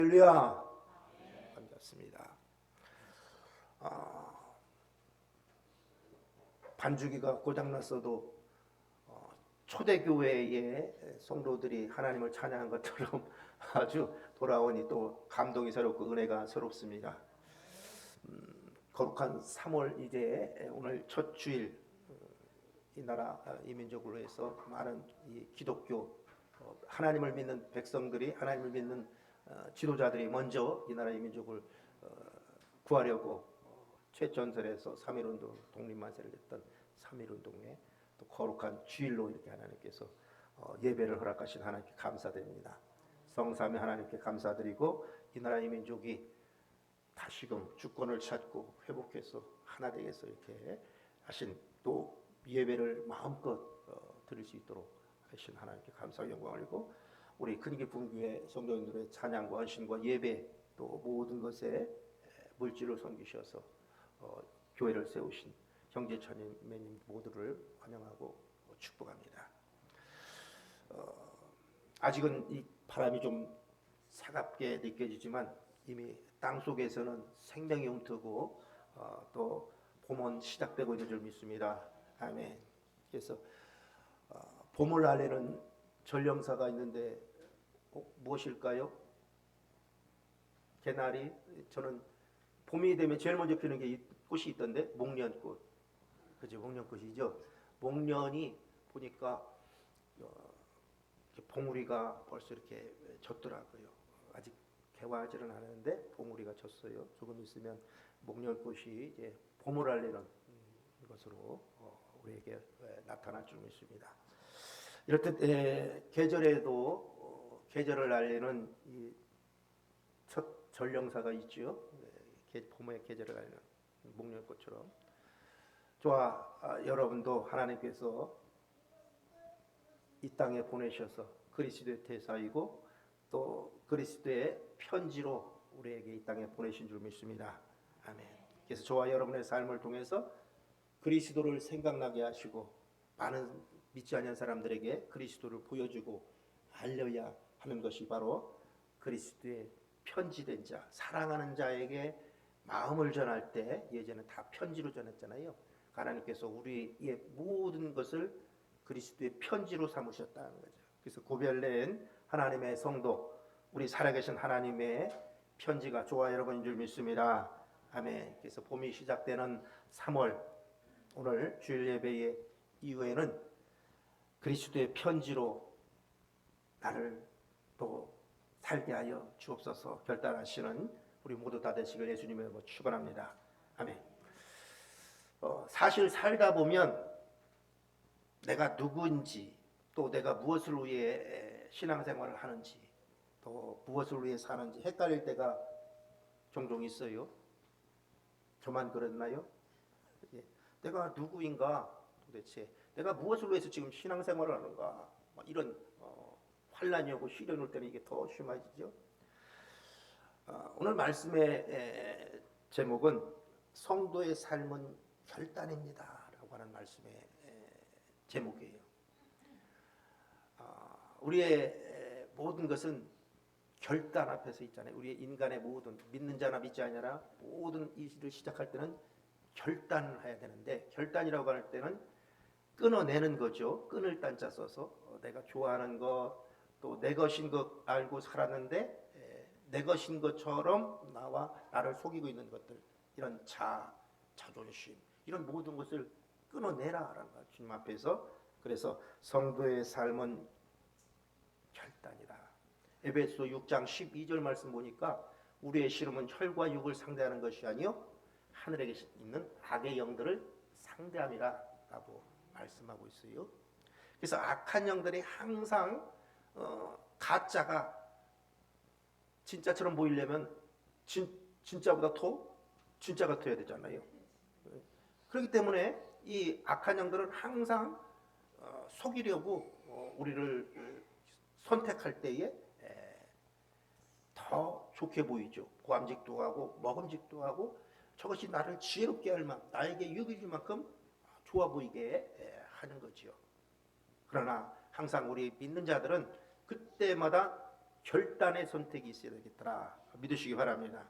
할렐루야. 반갑습니다. 반주기가 고장났어도 초대교회의 성도들이 하나님을 찬양한 것처럼 아주 돌아오니 또 감동이 새롭고 은혜가 새롭습니다. 거룩한 3월 이제 오늘 첫 주일, 이 나라 이민족으로 해서 많은 이 기독교 하나님을 믿는 백성들이, 하나님을 믿는 지도자들이 먼저 이 나라 이민족을 구하려고 최전선에서 3.1운동 독립만세를 했던 3.1운동에 또 거룩한 주일로 이렇게 하나님께서 예배를 허락하신 하나님께 감사드립니다. 성삼위 하나님께 감사드리고 이 나라 이민족이 다시금 주권을 찾고 회복해서 하나 되겠어 이렇게 하신, 또 예배를 마음껏 드릴 수 있도록 하신 하나님께 감사와 영광을 드리고, 우리 큰기쁨 교회 성도님들의 찬양과 헌신과 예배 또 모든 것에 물질을 섬기셔서 교회를 세우신 형제자매님 모두를 환영하고 축복합니다. 아직은 이 바람이 좀 차갑게 느껴지지만 이미 땅 속에서는 생명이 움트고 또 봄은 시작되고 있는 줄 믿습니다. 아멘. 그래서 봄을 알리는 전령사가 있는데 무엇일까요? 개나리. 저는 봄이 되면 제일 먼저 피는 게 꽃이 있던데 목련꽃. 그죠? 목련꽃이죠. 목련이 보니까 봉우리가 벌써 이렇게 졌더라고요. 아직 개화하지는 않았는데 봉우리가 졌어요. 조금 있으면 목련꽃이 이제 봄을 알리는 것으로 우리에게 나타날 줄 믿습니다. 이렇듯 계절에도 계절을 알리는 이 첫 전령사가 있죠. 봄의 계절을 알리는 목련꽃처럼. 저와 여러분도 하나님께서 이 땅에 보내셔서 그리스도의 대사이고 또 그리스도의 편지로 우리에게 이 땅에 보내신 줄 믿습니다. 아멘. 그래서 저와 여러분의 삶을 통해서 그리스도를 생각나게 하시고 많은 믿지 않는 사람들에게 그리스도를 보여주고 알려야 하는 것이 바로 그리스도의 편지된 자, 사랑하는 자에게 마음을 전할 때 예전에 다 편지로 전했잖아요. 하나님께서 우리의 모든 것을 그리스도의 편지로 삼으셨다는 거죠. 그래서 구별된 하나님의 성도, 우리 살아계신 하나님의 편지가 저와 여러분인 줄 믿습니다. 아멘. 그래서 봄이 시작되는 3월, 오늘 주일 예배의 이후에는 그리스도의 편지로 나를 또 살게 하여 주옵소서 결단하시는 우리 모두 다 되시길 예수님의 이름으로 축원합니다. 아멘. 사실 살다 보면 내가 누구인지, 또 내가 무엇을 위해 신앙생활을 하는지, 또 무엇을 위해 사는지 헷갈릴 때가 종종 있어요. 저만 그랬나요? 내가 누구인가, 도대체 내가 무엇을 위해서 지금 신앙생활을 하는가, 이런 환란이 오고 시련이 올 때는 이게 더 심해지죠. 오늘 말씀의 제목은 성도의 삶은 결단입니다 라고 하는 말씀의 제목이에요. 우리의 모든 것은 결단 앞에서 있잖아요. 우리의 인간의 모든, 믿는 자나 믿지 않냐나 모든 일을 시작할 때는 결단을 해야 되는데, 결단이라고 할 때는 끊어내는 거죠. 끊을 단자 써서 내가 좋아하는 것, 또 내 것인 것 알고 살았는데 내 것인 것처럼 나를 속이고 있는 것들, 이런 자존심, 이런 모든 것을 끊어내라라는 거예요, 주님 앞에서. 그래서 성도의 삶은 결단이다. 에베소 6장 12절 말씀 보니까 우리의 씨름은 혈과 육을 상대하는 것이 아니요 하늘에 있는 악의 영들을 상대함이라 라고 말씀하고 있어요. 그래서 악한 영들이 항상 가짜가 진짜처럼 보이려면 진짜보다 더 진짜 같아야 되잖아요. 그렇기 때문에 이 악한 영들은 항상 속이려고 우리를 선택할 때에 더 좋게 보이죠. 보암직도 하고 먹음직도 하고 저것이 나를 지혜롭게 할 만큼, 나에게 유익이 줄 만큼 좋아 보이게 하는 거지요. 그러나 항상 우리 믿는 자들은 그때마다 결단의 선택이 있어야 되겠더라 믿으시기 바랍니다.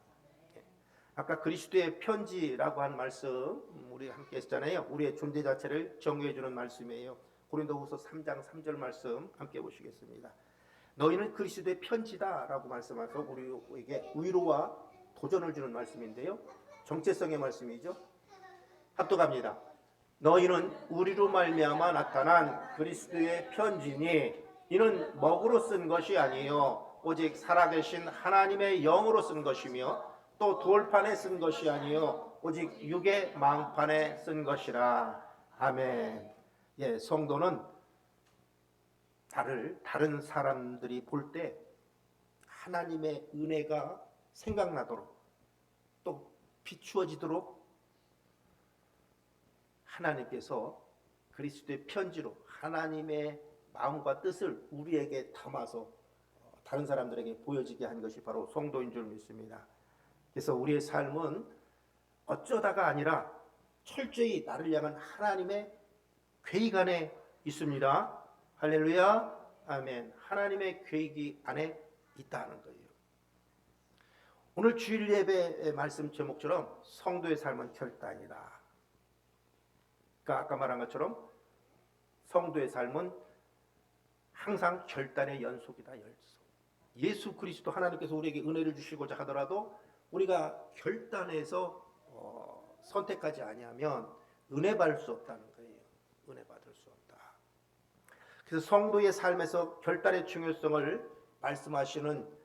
아까 그리스도의 편지라고 한 말씀 우리 함께 했잖아요. 우리의 존재 자체를 정의해 주는 말씀이에요. 고린도후서 3장 3절 말씀 함께 보시겠습니다. 너희는 그리스도의 편지다라고 말씀하셔서 우리에게 위로와 도전을 주는 말씀인데요. 정체성의 말씀이죠. 합독합니다. 너희는 우리로 말미암아 나타난 그리스도의 편지니 이는 먹으로 쓴 것이 아니요 오직 살아계신 하나님의 영으로 쓴 것이며 또 돌판에 쓴 것이 아니요 오직 육의 망판에 쓴 것이라. 아멘. 예, 성도는 다른 사람들이 볼 때 하나님의 은혜가 생각나도록 또 비추어지도록 하나님께서 그리스도의 편지로 하나님의 마음과 뜻을 우리에게 담아서 다른 사람들에게 보여지게 한 것이 바로 성도인 줄 믿습니다. 그래서 우리의 삶은 어쩌다가 아니라 철저히 나를 향한 하나님의 계획 안에 있습니다. 할렐루야. 아멘. 하나님의 계획 안에 있다는 거예요. 오늘 주일 예배의 말씀 제목처럼 성도의 삶은 결단이다. 그러니까 아까 말한 것처럼 성도의 삶은 항상 결단의 연속이다. 예수 그리스도 하나님께서 우리에게 은혜를 주시고자 하더라도 우리가 결단해서 선택하지 아니하면 은혜 받을 수 없다는 거예요. 은혜 받을 수 없다. 그래서 성도의 삶에서 결단의 중요성을 말씀하시는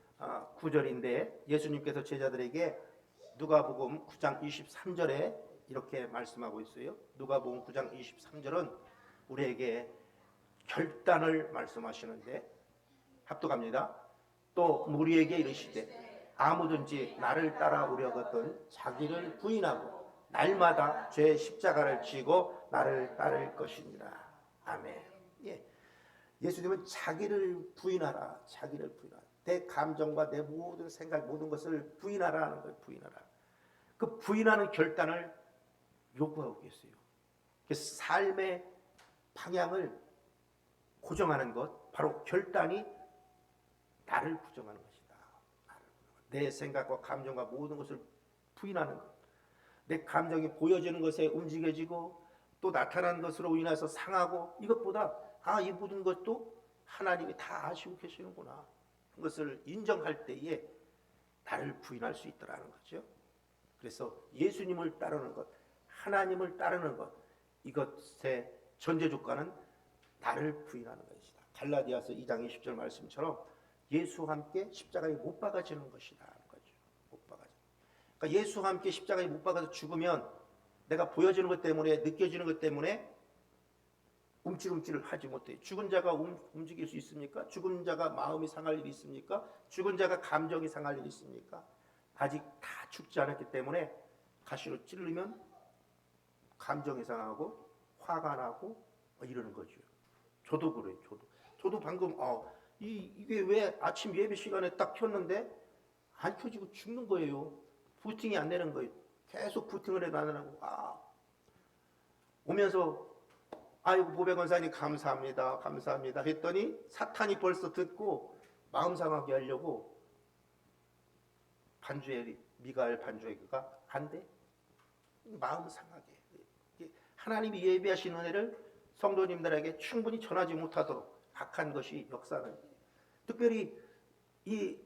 구절인데 예수님께서 제자들에게 누가복음 9장 23절에 이렇게 말씀하고 있어요. 누가복음 9장 23절은 우리에게 결단을 말씀하시는데 합독합니다. 또 무리에게 이르시되 아무든지 나를 따라오려거든 자기를 부인하고 날마다 죄 십자가를 지고 나를 따를 것이니라. 아멘. 예. 예수님은 자기를 부인하라. 자기를 부인하라. 내 감정과 내 모든 생각 모든 것을 부인하라 하는 거예요. 부인하라. 그 부인하는 결단을 요구하고 계세요. 그래서 삶의 방향을 고정하는 것 바로 결단이 나를 부정하는 것이다. 내 생각과 감정과 모든 것을 부인하는 것. 내 감정이 보여지는 것에 움직여지고 또 나타나는 것으로 인해서 상하고 이것보다 이 모든 것도 하나님이 다 아시고 계시는구나. 그것을 인정할 때에 나를 부인할 수 있더라는 거죠. 그래서 예수님을 따르는 것, 하나님을 따르는 것, 이것의 전제 조건은 나를 부인하는 것이다. 갈라디아서 2장 20절 말씀처럼 예수와 함께 십자가에 못 박아지는 것이다 하는 거죠. 못 박아져. 그러니까 예수와 함께 십자가에 못 박아서 죽으면 내가 보여지는 것 때문에 느껴지는 것 때문에 움찔움찔을 하지 못해. 죽은 자가 움직일 수 있습니까? 죽은 자가 마음이 상할 일이 있습니까? 죽은 자가 감정이 상할 일이 있습니까? 아직 다 죽지 않았기 때문에 가시로 찌르면 감정이 상하고 화가 나고 이러는 거죠. 저도 그래요. 저도 방금 이게 왜 아침 예배 시간에 딱 켰는데 안 켜지고 죽는 거예요. 부팅이 안 되는 거예요. 계속 부팅을 해도 안 하고 오면서 아이고 보배권사님 감사합니다. 감사합니다 했더니 사탄이 벌써 듣고 마음 상하게 하려고 반주에 미가엘 반주에가 안 돼. 마음 상하게. 하나님이 예비하신 은혜를 성도님들에게 충분히 전하지 못하도록 악한 것이 역사하는 거예요. 특별히 이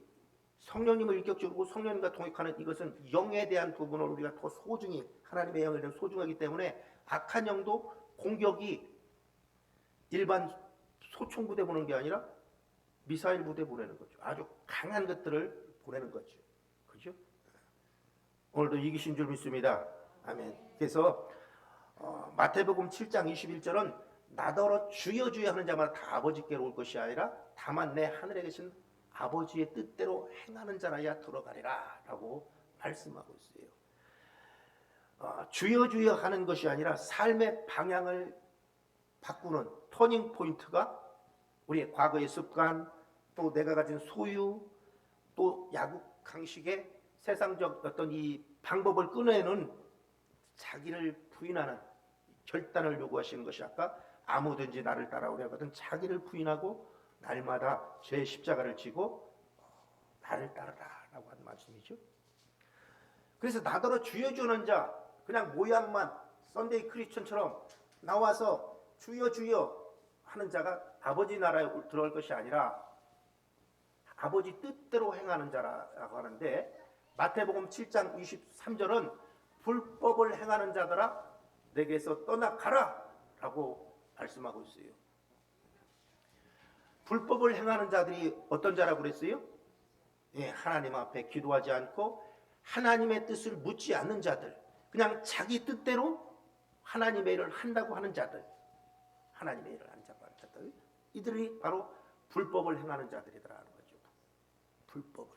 성령님을 인격적으로 성령님과 동역하는 이것은 영에 대한 부분을 우리가 더 소중히 하나님의 영에 대한 소중하기 때문에 악한 영도 공격이 일반 소총 부대 보는 게 아니라 미사일 부대 보내는 거죠. 아주 강한 것들을 보내는 거죠. 그죠? 오늘도 이기신 줄 믿습니다. 아멘. 그래서 마태복음 7장 21절은 나더러 주여 주여 하는 자마다 다 아버지께로 올 것이 아니라 다만 내 하늘에 계신 아버지의 뜻대로 행하는 자라야 들어가리라 라고 말씀하고 있어요. 주여 주여 하는 것이 아니라 삶의 방향을 바꾸는 터닝 포인트가 우리의 과거의 습관, 또 내가 가진 소유, 또 야국 강식의 세상적 어떤 이 방법을 끊어내는 자기를 부인하는 결단을 요구하시는 것이 아까 아무든지 나를 따라오려 하거든 자기를 부인하고 날마다 죄의 십자가를 지고 나를 따르라라고 하는 말씀이죠. 그래서 나더러 주여 주는 자, 그냥 모양만 썬데이 크리스천처럼 나와서 주여 주여 하는 자가 아버지 나라에 들어갈 것이 아니라 아버지 뜻대로 행하는 자라고 하는데, 마태복음 7장 23절은 불법을 행하는 자들아 내게서 떠나가라 라고 말씀하고 있어요. 불법을 행하는 자들이 어떤 자라고 그랬어요? 예, 하나님 앞에 기도하지 않고 하나님의 뜻을 묻지 않는 자들, 그냥 자기 뜻대로 하나님의 일을 한다고 하는 자들, 하나님의 일을 한다고 하는 자들, 이들이 바로 불법을 행하는 자들이더라는 거죠. 불법을.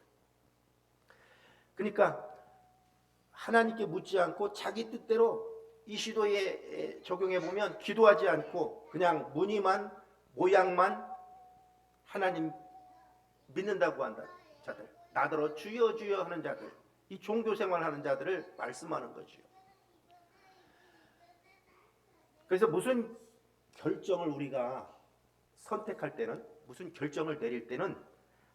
그러니까 하나님께 묻지 않고 자기 뜻대로 이 시도에 적용해 보면 기도하지 않고 그냥 무늬만 모양만 하나님 믿는다고 한다 자들, 나더러 주여 주여 하는 자들, 이 종교 생활하는 자들을 말씀하는 거죠. 그래서 무슨 결정을 우리가 선택할 때는, 무슨 결정을 내릴 때는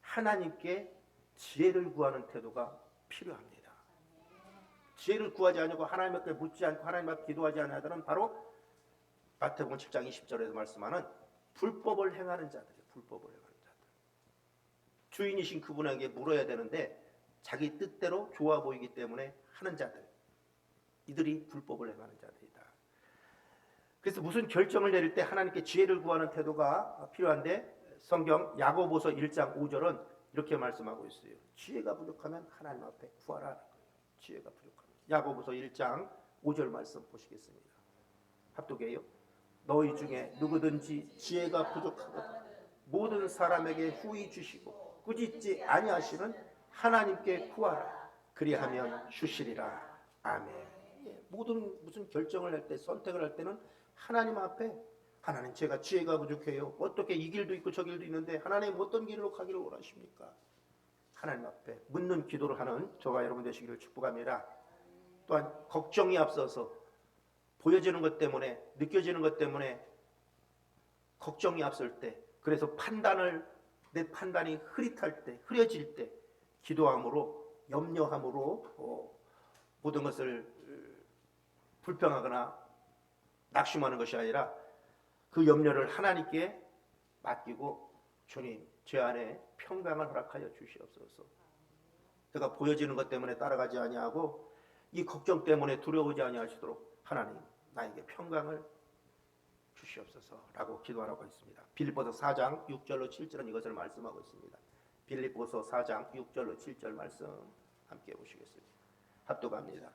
하나님께 지혜를 구하는 태도가 필요합니다. 지혜를 구하지 않고 하나님 앞에 묻지 않고 하나님 앞에 기도하지 않는 자들은 바로 마태복음 7장 20절에서 말씀하는 불법을 행하는 자들이에요. 불법을 행하는 자들. 주인이신 그분에게 물어야 되는데 자기 뜻대로 좋아 보이기 때문에 하는 자들, 이들이 불법을 행하는 자들이다. 그래서 무슨 결정을 내릴 때 하나님께 지혜를 구하는 태도가 필요한데, 성경 야고보서 1장 5절은 이렇게 말씀하고 있어요. 지혜가 부족하면 하나님 앞에 구하라. 지혜가 부족하면. 야고보서 1장 5절 말씀 보시겠습니다. 합독해요. 너희 중에 누구든지 지혜가 부족하거든 모든 사람에게 후히 주시고 꾸짖지 아니하시는 하나님께 구하라. 그리하면 주시리라. 아멘. 모든 무슨 결정을 할 때, 선택을 할 때는 하나님 앞에, 하나님 제가 지혜가 부족해요. 어떻게 이 길도 있고 저 길도 있는데 하나님 어떤 길로 가기를 원하십니까? 하나님 앞에 묻는 기도를 하는 저와 여러분 되시기를 축복합니다. 또한 걱정이 앞서서 보여지는 것 때문에, 느껴지는 것 때문에 걱정이 앞설 때, 그래서 내 판단이 흐릿할 때, 흐려질 때 기도함으로, 염려함으로 모든 것을 불평하거나 낙심하는 것이 아니라 그 염려를 하나님께 맡기고, 주님 제 안에 평강을 허락하여 주시옵소서. 내가 보여지는 것 때문에 따라가지 아니하고 이 걱정 때문에 두려워하지 아니하시도록 하나님 나에게 평강을 주시옵소서라고 기도하라고 했습니다. 빌립보서 4장 6절로 7절은 이것을 말씀하고 있습니다. 빌립보서 4장 6절로 7절 말씀 함께 보시겠습니다. 합독합니다.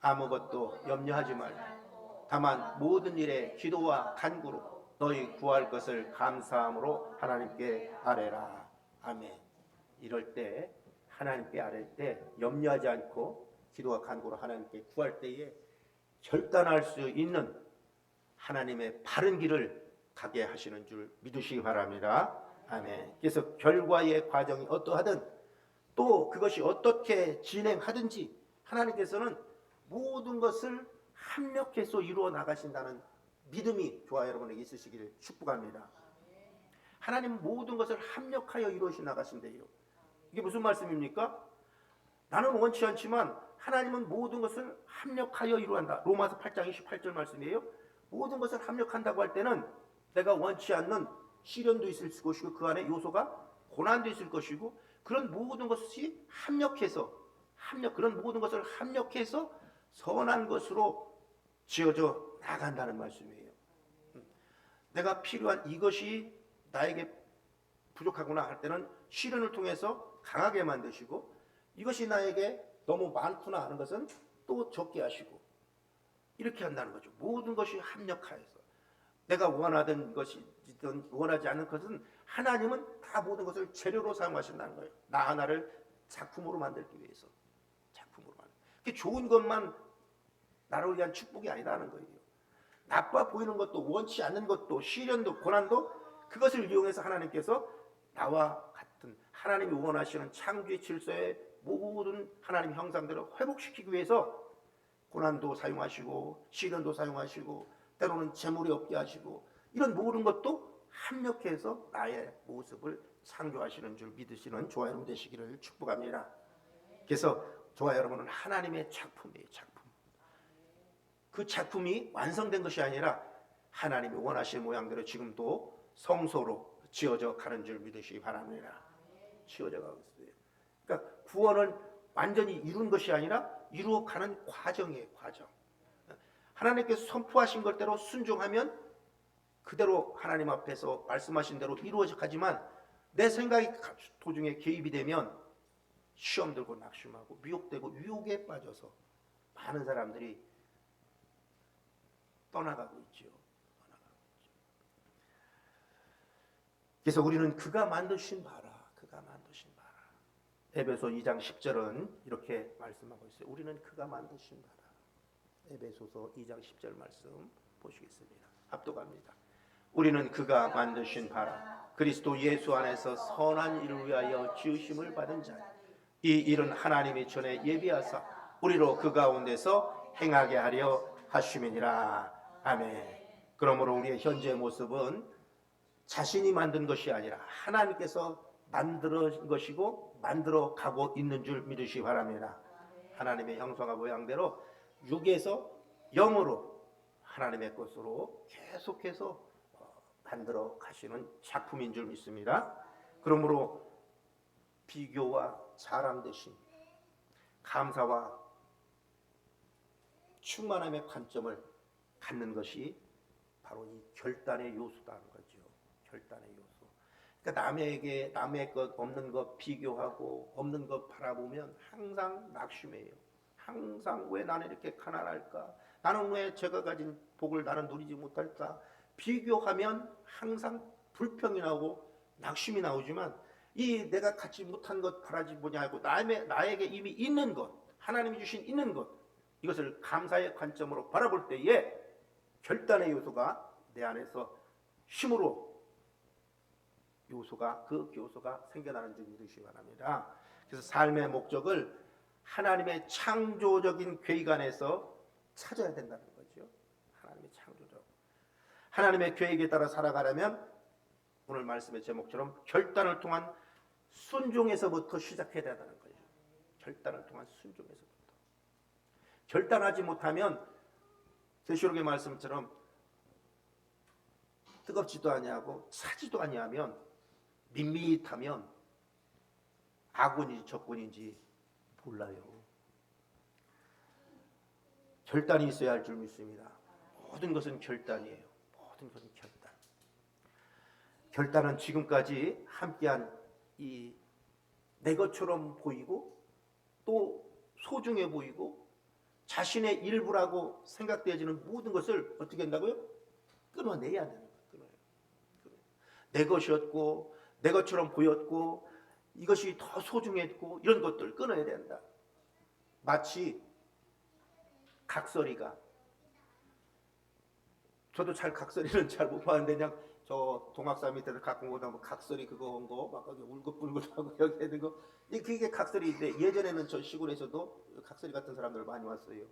아무것도 염려하지 말고 다만 모든 일에 기도와 간구로 너희 구할 것을 감사함으로 하나님께 아뢰라. 아멘. 이럴 때, 하나님께 아뢰 때 염려하지 않고 기도와 간구로 하나님께 구할 때에 결단할 수 있는 하나님의 바른 길을 가게 하시는 줄 믿으시기 바랍니다. 아멘. 그래서 결과의 과정이 어떠하든 또 그것이 어떻게 진행하든지 하나님께서는 모든 것을 합력해서 이루어 나가신다는 믿음이 저와 여러분에게 있으시기를 축복합니다. 하나님은 모든 것을 합력하여 이루어시 나가신대요. 이게 무슨 말씀입니까? 나는 원치 않지만 하나님은 모든 것을 합력하여 이루한다. 로마서 8장 28절 말씀이에요. 모든 것을 합력한다고 할 때는 내가 원치 않는 시련도 있을 것이고 그 안에 요소가 고난도 있을 것이고, 그런 모든 것이 그런 모든 것을 합력해서 선한 것으로 지어져 나간다는 말씀이에요. 내가 필요한 이것이 나에게 부족하구나 할 때는 시련을 통해서 강하게 만드시고, 이것이 나에게 너무 많구나 하는 것은 또 적게 하시고, 이렇게 한다는 거죠. 모든 것이 합력하여서 내가 원하던 것이든 원하지 않는 것은 하나님은 다 모든 것을 재료로 사용하신다는 거예요. 나 하나를 작품으로 만들기 위해서. 그게 좋은 것만 나를 위한 축복이 아니라는 거예요. 나빠 보이는 것도, 원치 않는 것도, 시련도, 고난도, 그것을 이용해서 하나님께서 나와 같은 하나님이 원하시는 창조의 질서의 모든 하나님 형상들을 회복시키기 위해서 고난도 사용하시고 시련도 사용하시고 때로는 재물이 없게 하시고, 이런 모든 것도 합력해서 나의 모습을 상조하시는 줄 믿으시는 저와 여러분 되시기를 축복합니다. 그래서 저와 여러분은 하나님의 작품이에요. 작품. 그 작품이 완성된 것이 아니라 하나님이 원하시는 모양대로 지금도 성소로 지어져 가는 줄 믿으시기 바랍니다. 지어져 가고 있어요. 그러니까 구원을 완전히 이룬 것이 아니라 이루어가는 과정이에요. 과정. 하나님께서 선포하신 것대로 순종하면 그대로 하나님 앞에서 말씀하신 대로 이루어져 가지만 내 생각이 도중에 개입이 되면 시험 들고 낙심하고 미혹되고 유혹에 빠져서 많은 사람들이 떠나가고 있죠. 그래서 우리는 그가 만드신 바라, 그가 만드신 바라. 에베소 2장 10절은 이렇게 말씀하고 있어요. 우리는 그가 만드신 바라. 에베소서 2장 10절 말씀 보시겠습니다. 압도갑니다. 우리는 그가 만드신 바라, 그리스도 예수 안에서 선한 일을 위하여 지으심을 받은 자, 이 일은 하나님이 전에 예비하사 우리로 그 가운데서 행하게 하려 하심이니라. 아멘. 그러므로 우리의 현재 모습은 자신이 만든 것이 아니라 하나님께서 만들어진 것이고 만들어 가고 있는 줄 믿으시기 바랍니다. 하나님의 형상과 모양대로 육에서 영으로 하나님의 것으로 계속해서 만들어 가시는 작품인 줄 믿습니다. 그러므로 비교와 자랑되심, 감사와 충만함의 관점을 갖는 것이 바로 이 결단의 요소다는 거죠. 결단의 요소. 그러니까 남의 것 없는 것 비교하고 없는 것 바라보면 항상 낙심해요. 항상 왜 나는 이렇게 가난할까? 나는 왜 제가 가진 복을 나는 누리지 못할까? 비교하면 항상 불평이 나오고 낙심이 나오지만 이 내가 갖지 못한 것 바라지 뭐냐고 나에게 이미 있는 것, 하나님이 주신 있는 것, 이것을 감사의 관점으로 바라볼 때에 결단의 요소가 내 안에서 힘으로 그 요소가 생겨나는 줄 믿으시기 바랍니다. 그래서 삶의 목적을 하나님의 창조적인 계획 안에서 찾아야 된다는 거죠. 하나님의 창조적. 하나님의 계획에 따라 살아가려면 오늘 말씀의 제목처럼 결단을 통한 순종에서부터 시작해야 된다는 거예요. 결단을 통한 순종에서부터. 결단하지 못하면 계시록의 말씀처럼 뜨겁지도 아니하고 차지도 아니하면 밋밋하면 아군인지 적군인지 몰라요. 결단이 있어야 할 줄 믿습니다. 모든 것은 결단이에요. 모든 것은 결단. 결단은 지금까지 함께한 이 내 것처럼 보이고 또 소중해 보이고 자신의 일부라고 생각되어지는 모든 것을 어떻게 한다고요? 끊어내야 되는 거예요. 끊어요. 내 것이었고 내 것처럼 보였고 이것이 더 소중했고 이런 것들 끊어야 된다. 마치 각설이가, 저도 각설이는 잘 못 봤는데 그냥 저 동학사 밑에서 갖고 오다 뭐 각설이 그거 온 거 막 울긋불긋하고 여기 있는 거 그게 각설이인데 예전에는 저 시골에서도 각설이 같은 사람들 많이 왔어요.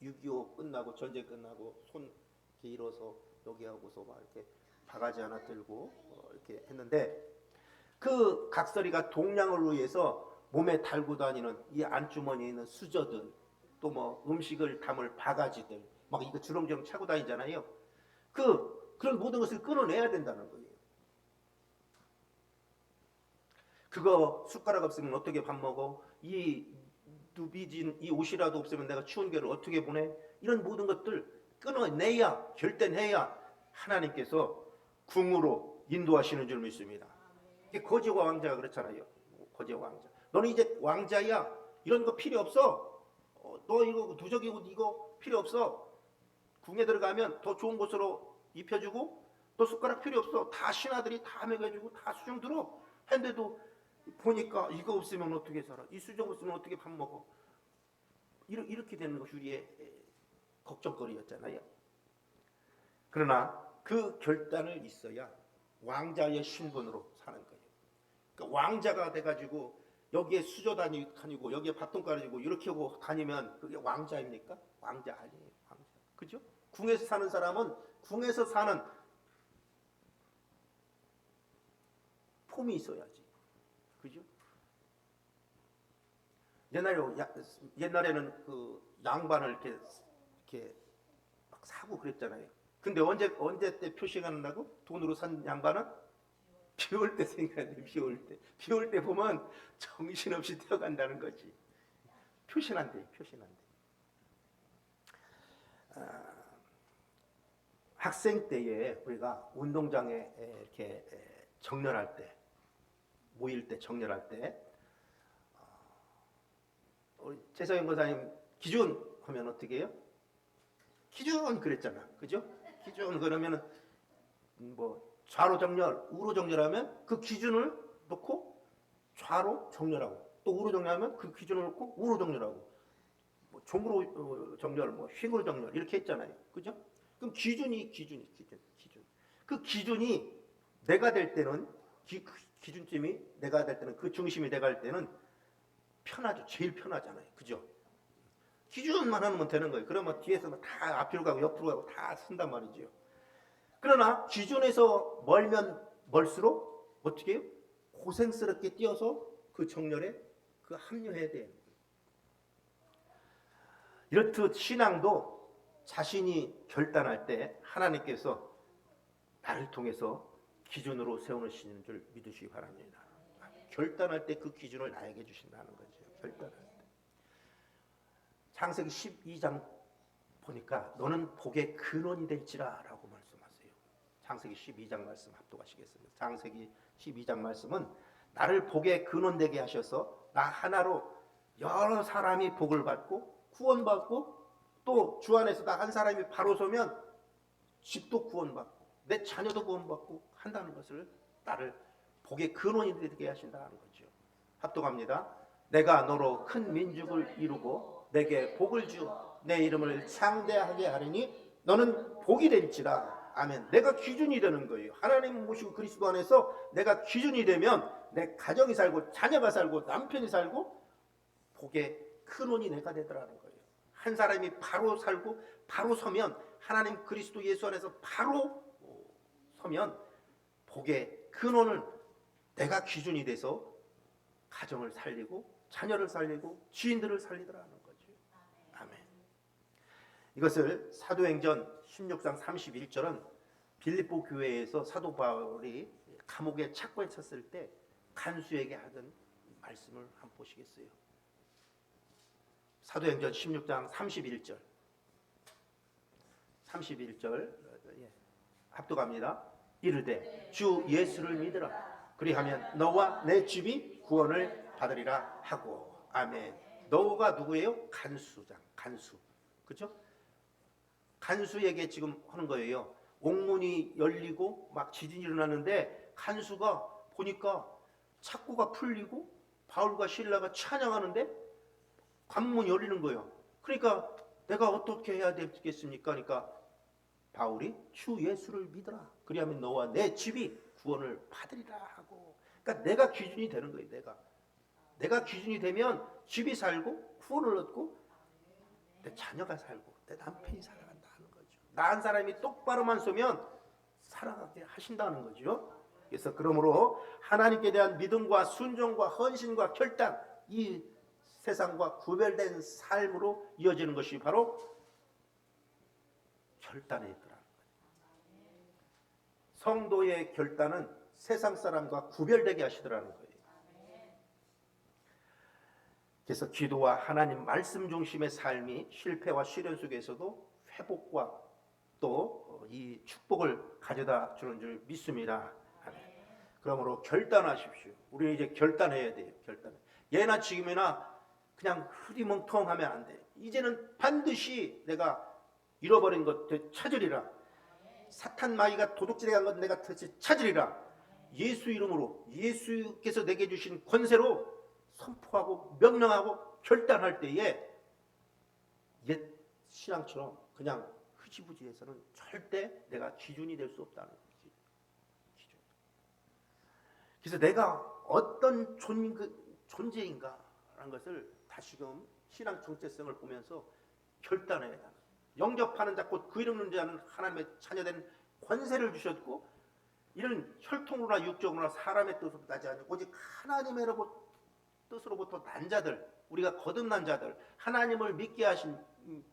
6.25 끝나고 전쟁 끝나고 손 길어서 여기 하고서 막 이렇게 바가지 하나 들고 이렇게 했는데 그 각설이가 동량을 위해서 몸에 달고 다니는 이 안주머니에 있는 수저들 또 뭐 음식을 담을 바가지들 막 이거 주렁주렁 차고 다니잖아요. 그런 모든 것을 끊어내야 된다는 거예요. 그거 숟가락 없으면 어떻게 밥 먹어? 이 누비진 이 옷이라도 없으면 내가 추운 겨를 어떻게 보내? 이런 모든 것들 끊어내야 결단해야 하나님께서 궁으로 인도하시는 줄 믿습니다. 거지와 왕자가 그렇잖아요. 거지와 왕자. 너는 이제 왕자야. 이런 거 필요 없어. 너 이거 두적이 옷 이거 필요 없어. 궁에 들어가면 더 좋은 곳으로 입혀주고 또 숟가락 필요 없어. 다 신하들이 다 먹여주고 다 수정 들어. 했는데도 보니까 이거 없으면 어떻게 살아? 이 수정 없으면 어떻게 밥 먹어? 이렇게 되는 것이 우리의 걱정거리였잖아요. 그러나 그 결단을 있어야 왕자의 신분으로 사는 거예요. 그러니까 왕자가 돼가지고 여기에 수저 다니고 여기에 밥통 깔아주고 이렇게 하고 다니면 그게 왕자입니까? 왕자 아니에요. 왕자. 그죠? 궁에서 사는 사람은 궁에서 사는 폼이 있어야지. 그죠? 옛날에는 그 양반을 이렇게 막 사고 그랬잖아요. 근데 언제 때 표시가 난다고? 돈으로 산 양반은 비 올 때 생각해. 비 올 때 보면 정신없이 뛰어간다는 거지. 표시난대. 학생 때에 우리가 운동장에 이렇게 정렬할 때, 모일 때, 정렬할 때, 우리 최서영 권사님 기준 하면 어떻게 해요? 기준 그랬잖아, 그죠? 기준 그러면은 뭐 좌로 정렬, 우로 정렬하면 그 기준을 놓고 좌로 정렬하고, 또 우로 정렬하면 그 기준을 놓고 우로 정렬하고, 뭐 종으로 정렬, 뭐 휙으로 정렬 이렇게 했잖아요, 그죠? 그럼 기준. 그 기준이 내가 될 때는 기준점이 내가 될 때는 그 중심이 내가 할 때는 편하죠. 제일 편하잖아요, 그죠? 기준만 하면 되는 거예요. 그러면 뒤에서 다 앞으로 가고 옆으로 가고 다 쓴단 말이죠. 그러나 기준에서 멀면 멀수록 어떻게 해요? 고생스럽게 뛰어서 그 정렬에 합류해야 돼요. 이렇듯 신앙도 자신이 결단할 때 하나님께서 나를 통해서 기준으로 세워놓으시는 줄 믿으시기 바랍니다. 결단할 때 그 기준을 나에게 주신다는 거죠. 결단할 때. 창세기 12장 보니까 너는 복의 근원이 될지라 라고 말씀하세요. 창세기 12장 말씀 합독하시겠습니다. 창세기 12장 말씀은 나를 복의 근원 되게 하셔서 나 하나로 여러 사람이 복을 받고 구원받고 또 주 안에서 나 한 사람이 바로 서면 집도 구원받고 내 자녀도 구원받고 한다는 것을 나를 복의 근원이 되게 하신다는 거죠. 합독합니다. 내가 너로 큰 민족을 이루고 내게 복을 주어 내 이름을 창대하게 하리니 너는 복이 될지라. 아멘. 내가 기준이 되는 거예요. 하나님 모시고 그리스도 안에서 내가 기준이 되면 내 가정이 살고 자녀가 살고 남편이 살고 복의 근원이 내가 되더라는 거예요. 한 사람이 바로 살고 바로 서면 하나님 그리스도 예수 안에서 바로 서면 복의 근원을 내가 기준이 돼서 가정을 살리고 자녀를 살리고 지인들을 살리더라는 거죠. 아멘. 이것을 사도행전 16장 31절은 빌립보 교회에서 사도 바울이 감옥에 착고에 쳤을 때 간수에게 하던 말씀을 한번 보시겠어요? 사도행전 16장 31절 합독합니다. 이르되 주 예수를 믿으라. 그리하면 너와 내 집이 구원을 받으리라 하고. 아멘. 너가 누구예요? 간수장, 간수. 그죠? 간수에게 지금 하는 거예요. 옥문이 열리고 막 지진이 일어나는데 간수가 보니까 착고가 풀리고 바울과 실라가 찬양하는데 관문이 열리는 거예요. 그러니까 내가 어떻게 해야 되겠습니까? 그러니까 바울이 주 예수를 믿어라. 그리하면 너와 내 집이 구원을 받으리라 하고. 그러니까 내가 기준이 되는 거예요. 내가 기준이 되면 집이 살고 구원을 얻고 내 자녀가 살고 내 남편이 살아간다 하는 거죠. 나 한 사람이 똑바로만 서면 살아가게 하신다는 거죠. 그래서 그러므로 하나님께 대한 믿음과 순종과 헌신과 결단, 이 세상과 구별된 삶으로 이어지는 것이 바로 결단에 있더라는 거예요. 성도의 결단은 세상 사람과 구별되게 하시더라는 거예요. 그래서 기도와 하나님 말씀 중심의 삶이 실패와 시련 속에서도 회복과 또 이 축복을 가져다 주는 줄 믿습니다. 그러므로 결단하십시오. 우리 이제 결단해야 돼요. 예나 지금이나 그냥 흐리멍텅하면 안 돼요. 이제는 반드시 내가 잃어버린 것 찾으리라. 사탄 마귀가 도둑질해 간 것 내가 찾으리라. 예수 이름으로 예수께서 내게 주신 권세로 선포하고 명령하고 결단할 때에 옛 신앙처럼 그냥 흐지부지해서는 절대 내가 기준이 될 수 없다는 거지. 기준. 그래서 내가 어떤 존재인가라는 것을 다시금 신앙 정체성을 보면서 결단해야 한다. 영접하는 자 곧 그 이름을 자는 하나님의 자녀된 권세를 주셨고 이런 혈통으로나 육적으로나 사람의 뜻으로 나지 않고 오직 하나님의 뜻으로부터 난 자들, 우리가 거듭난 자들, 하나님을 믿게 하신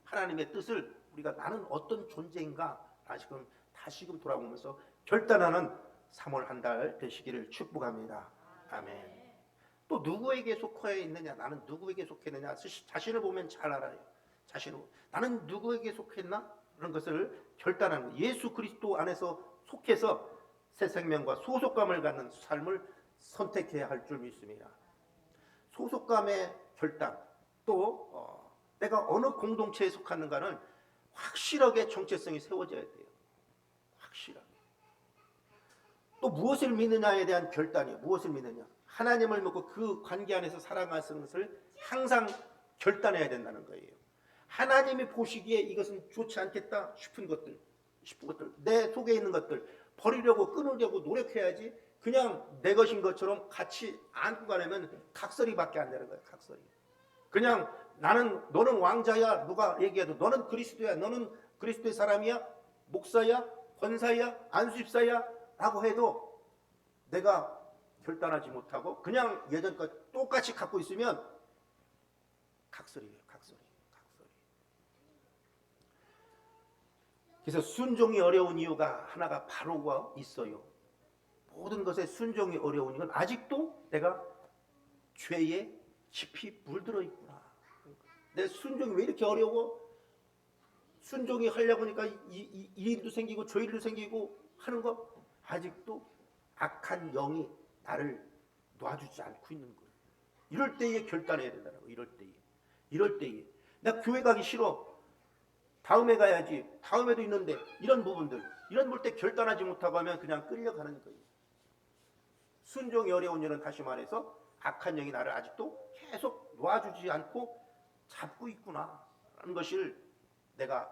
하나님의 뜻을 우리가 나는 어떤 존재인가 다시금 돌아보면서 결단하는 3월 한 달 되시기를 축복합니다. 아멘. 또 누구에게 속해 있느냐, 나는 누구에게 속했느냐, 자신을 보면 잘 알아요. 나는 누구에게 속했나? 그런 것을 결단하는 거예요. 예수 그리스도 안에서 속해서 새 생명과 소속감을 갖는 삶을 선택해야 할 줄 믿습니다. 소속감의 결단, 또 내가 어느 공동체에 속하는가는 확실하게 정체성이 세워져야 돼요. 확실하게. 또 무엇을 믿느냐에 대한 결단이에요. 무엇을 믿느냐. 하나님을 믿고 그 관계 안에서 살아가는 것을 항상 결단해야 된다는 거예요. 하나님이 보시기에 이것은 좋지 않겠다 싶은 것들, 내 속에 있는 것들 버리려고 끊으려고 노력해야지 그냥 내 것인 것처럼 같이 안고 가려면 각설이밖에 안 되는 거예요. 각설이. 그냥 너는 왕자야, 누가 얘기해도 너는 그리스도야, 너는 그리스도의 사람이야, 목사야, 권사야, 안수집사야 라고 해도 내가 결단하지 못하고 그냥 예전과 똑같이 갖고 있으면 각설이에요. 각설이. 그래서 순종이 어려운 이유가 하나가 바로 있어요. 모든 것에 순종이 어려운 이유는 아직도 내가 죄에 깊이 물들어 있구나. 내 순종이 왜 이렇게 어려워? 순종이 하려고 하니까 이 일도 생기고 저 일도 생기고 하는 거 아직도 악한 영이 나를 놔주지 않고 있는 거예요. 이럴 때에 결단해야 된다는 거예요. 이럴 때에 나 교회 가기 싫어. 다음에 가야지. 다음에도 있는데 이런 부분들 이런 볼 때 결단하지 못하고 하면 그냥 끌려가는 거예요. 순종이 어려운 일은 다시 말해서 악한 영이 나를 아직도 계속 놔주지 않고 잡고 있구나 라는 것을 내가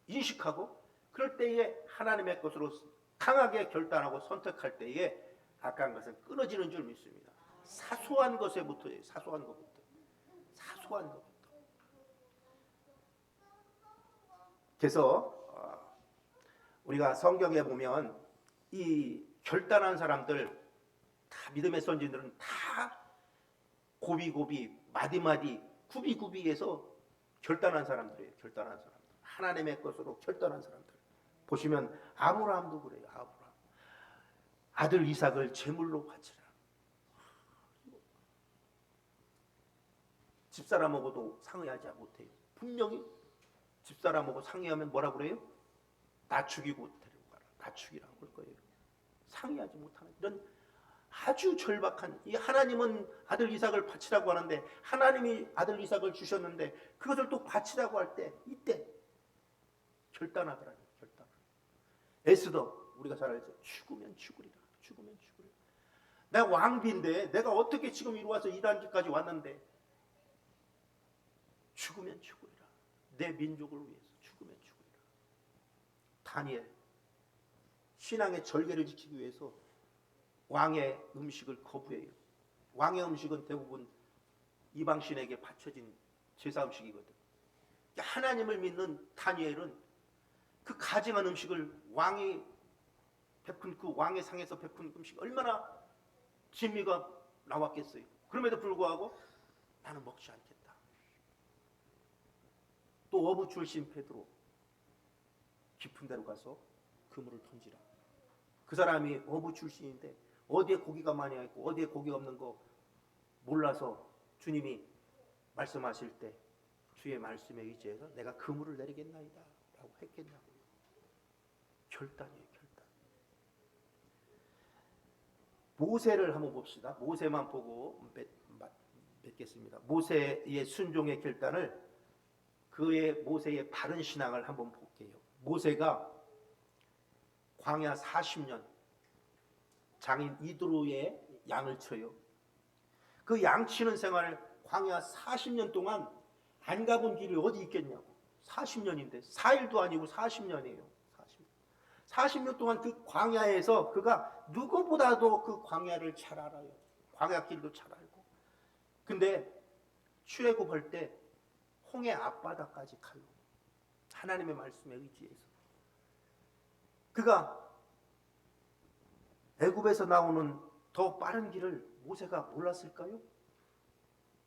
인식하고 그럴 때에 하나님의 것으로 강하게 결단하고 선택할 때에 악한 것은 끊어지는 줄 믿습니다. 사소한 것에부터예요. 사소한 것부터. 그래서 우리가 성경에 보면 이 결단한 사람들 다 믿음의 선진들은 다 고비고비 마디마디 구비구비해서 결단한 사람들이에요. 결단한 사람들. 하나님의 것으로 결단한 사람들. 보시면 아브라함도 그래요. 아브라함. 아들 이삭을 제물로 바치라. 집사람하고도 상의하지 못해요. 분명히 집사람하고 상의하면 뭐라 그래요? 나 죽이고 데리고 가라. 나 죽이라고 할 거예요. 상의하지 못하는 이런 아주 절박한, 이 하나님은 아들 이삭을 바치라고 하는데 하나님이 아들 이삭을 주셨는데 그것을 또 바치라고 할 때 이때 결단하더라고요. 결단. 에스더 우리가 잘 알죠. 죽으면 죽으리라. 내가 왕비인데 내가 어떻게 지금 이리 와서 이 단계까지 왔는데 죽으면 죽으리라. 내 민족을 위해서 죽으면 죽으리라. 다니엘 신앙의 절개를 지키기 위해서 왕의 음식을 거부해요. 왕의 음식은 대부분 이방신에게 바쳐진 제사 음식이거든. 하나님을 믿는 다니엘은 그 가증한 음식을 왕이 베푼 그 왕의 상에서 베푼 음식 얼마나 진미가 나왔겠어요. 그럼에도 불구하고 나는 먹지 않겠다. 또 어부 출신 베드로 깊은 데로 가서 그물을 던지라. 그 사람이 어부 출신인데 어디에 고기가 많이 있고 어디에 고기 없는 거 몰라서 주님이 말씀하실 때 주의 말씀에 의지해서 내가 그물을 내리겠나이다 라고 했겠냐고요. 결단이에요. 결단. 모세를 한번 봅시다. 모세만 보고 맺겠습니다. 모세의 순종의 결단을 모세의 바른 신앙을 한번 볼게요. 모세가 광야 40년 장인 이드로의 양을 쳐요. 그 양치는 생활을 광야 40년 동안 안 가본 길이 어디 있겠냐고. 40년인데 4일도 아니고 40년이에요. 40년 동안 그 광야에서 그가 누구보다도 그 광야를 잘 알아요. 광야길도 잘 알고. 근데 출애굽할 때 홍해 앞바다까지 칼로 하나님의 말씀에 의지해서 그가 애굽에서 나오는 더 빠른 길을 모세가 몰랐을까요?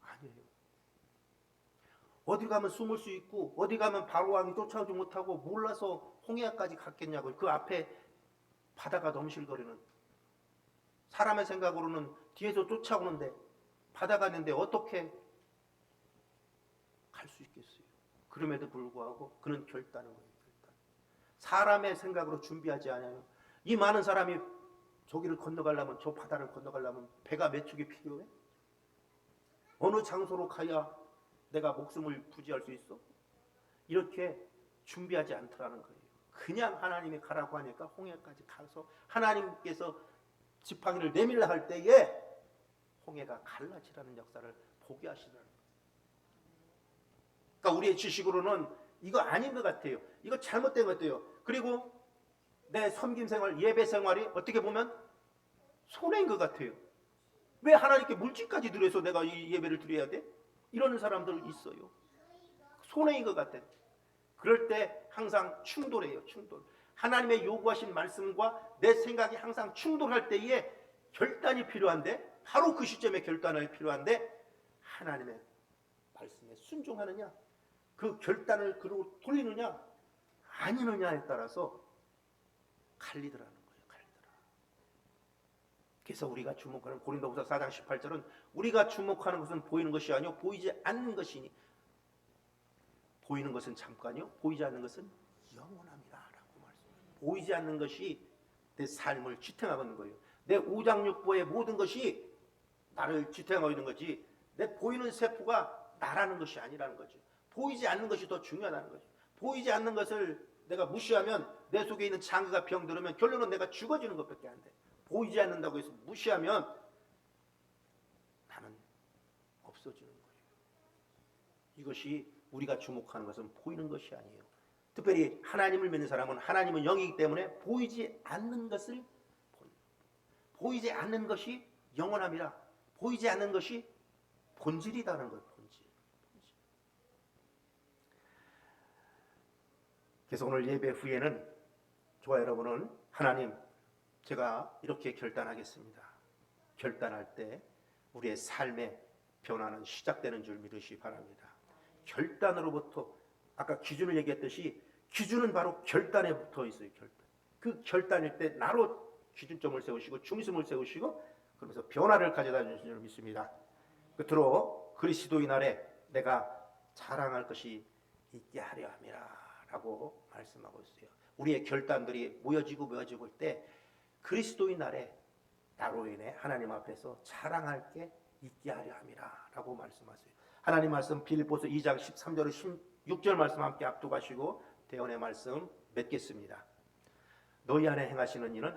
아니에요. 어디 가면 숨을 수 있고 어디 가면 바로 왕이 쫓아오지 못하고 몰라서 홍해까지 갔겠냐고요. 그 앞에 바다가 넘실거리는, 사람의 생각으로는 뒤에서 쫓아오는데 바다가 있는데 어떻게 갈 수 있겠어요? 그럼에도 불구하고 그는 결단한 거예요. 결단. 사람의 생각으로 준비하지 않아요. 이 많은 사람이 저기를 건너가려면, 저 바다를 건너가려면 배가 몇 척이 필요해? 어느 장소로 가야 내가 목숨을 부지할 수 있어? 이렇게 준비하지 않더라는 거예요. 그냥 하나님이 가라고 하니까 홍해까지 가서 하나님께서 지팡이를 내밀라 할 때에 홍해가 갈라지라는 역사를 보게 하시더라는 거예요. 그러니까 우리의 지식으로는 이거 아닌 것 같아요. 이거 잘못된 것 같아요. 그리고 내 섬김 생활, 예배 생활이 어떻게 보면 손해인 것 같아요. 왜 하나님께 물질까지 들여서 내가 이 예배를 드려야 돼? 이러는 사람들 있어요. 손해인 것 같아요. 그럴 때 항상 충돌해요. 충돌. 하나님의 요구하신 말씀과 내 생각이 항상 충돌할 때에 결단이 필요한데, 바로 그 시점에 결단이 필요한데 하나님의 말씀에 순종하느냐, 그 결단을 그로 돌리느냐 아니느냐에 따라서 갈리더라는 거예요. 갈리더라. 그래서 우리가 주목하는 고린도후서 4장 18절은 우리가 주목하는 것은 보이는 것이 아니요 보이지 않는 것이니, 보이는 것은 잠깐이요 보이지 않는 것은 영원합니다 라고 말씀합니다. 보이지 않는 것이 내 삶을 지탱하고 있는 거예요. 내 오장육부의 모든 것이 나를 지탱하고 있는 거지, 내 보이는 세포가 나라는 것이 아니라는 거죠. 보이지 않는 것이 더 중요하다는 거죠. 보이지 않는 것을 내가 무시하면 내 속에 있는 장기가 병들으면 결론은 내가 죽어지는 것밖에 안 돼. 보이지 않는다고 해서 무시하면 나는 없어지는 거예요. 이것이 우리가 주목하는 것은 보이는 것이 아니에요. 특별히 하나님을 믿는 사람은 하나님은 영이기 때문에 보이지 않는 것을 보이지 않는 것이 영원함이라, 보이지 않는 것이 본질이라는 거예요. 본질. 그래서 오늘 예배 후에는 저와 여러분은 하나님, 제가 이렇게 결단하겠습니다. 결단할 때 우리의 삶의 변화는 시작되는 줄 믿으시기 바랍니다. 결단으로부터, 아까 기준을 얘기했듯이 기준은 바로 결단에 붙어 있어요. 결단. 그 결단일 때 나로 기준점을 세우시고 중심을 세우시고 그러면서 변화를 가져다 주시는 줄 믿습니다. 끝으로 그리스도의 날에 내가 자랑할 것이 있게 하려 함이라 라고 말씀하고 있어요. 우리의 결단들이 모여지고 올 때 그리스도의 날에 나로 인해 하나님 앞에서 자랑할 게 있게 하려 함이라 라고 말씀하세요. 하나님 말씀 빌립보서 2장 13절 16절 말씀 함께 압독하시고 대언의 말씀 맺겠습니다. 너희 안에 행하시는 일은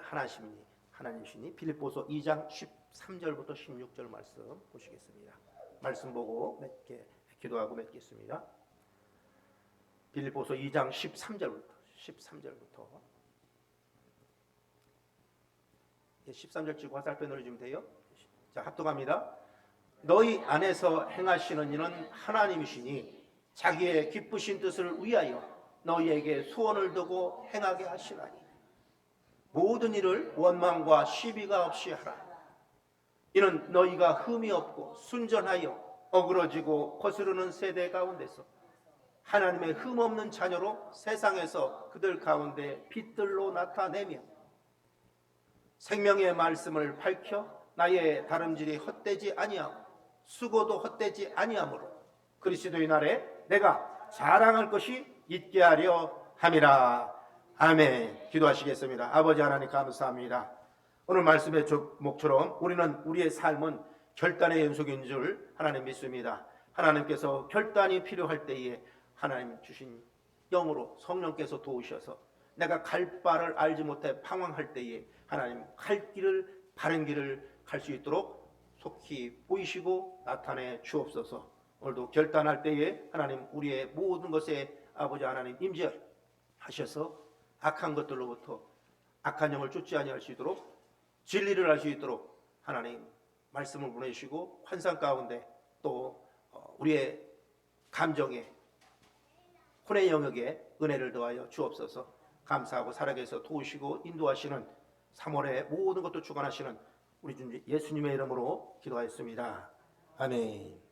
하나님이시니 빌립보서 2장 13절부터 16절 말씀 보시겠습니다. 말씀 보고 기도하고 맺겠습니다. 빌립보서 2장 13절부터 13절 찍고 화살표 눌러주면 돼요. 자, 합독합니다. 너희 안에서 행하시는 이는 하나님이시니 자기의 기쁘신 뜻을 위하여 너희에게 소원을 두고 행하게 하시나니 모든 일을 원망과 시비가 없이 하라. 이는 너희가 흠이 없고 순전하여 어그러지고 거스르는 세대 가운데서 하나님의 흠 없는 자녀로 세상에서 그들 가운데 빛들로 나타내며 생명의 말씀을 밝혀 나의 다름질이 헛되지 아니하고 수고도 헛되지 아니하므로 그리스도의 날에 내가 자랑할 것이 있게 하려 함이라. 아멘. 기도하시겠습니다. 아버지 하나님 감사합니다. 오늘 말씀의 목처럼 우리는 우리의 삶은 결단의 연속인 줄 하나님 믿습니다. 하나님께서 결단이 필요할 때에 하나님 주신 영으로 성령께서 도우셔서 내가 갈 바를 알지 못해 방황할 때에 하나님 갈 길을, 바른 길을 갈 수 있도록 속히 보이시고 나타내 주옵소서. 오늘도 결단할 때에 하나님 우리의 모든 것에 아버지 하나님 임재하셔서 악한 것들로부터 악한 영을 쫓지 아니할 수 있도록 진리를 알 수 있도록 하나님 말씀을 보내주시고 환상 가운데 또 우리의 감정에 혼의 영역에 은혜를 더하여 주옵소서. 감사하고 살아계셔서 도우시고 인도하시는 3월에 모든 것도 주관하시는 우리 주 예수님의 이름으로 기도하였습니다. 아멘.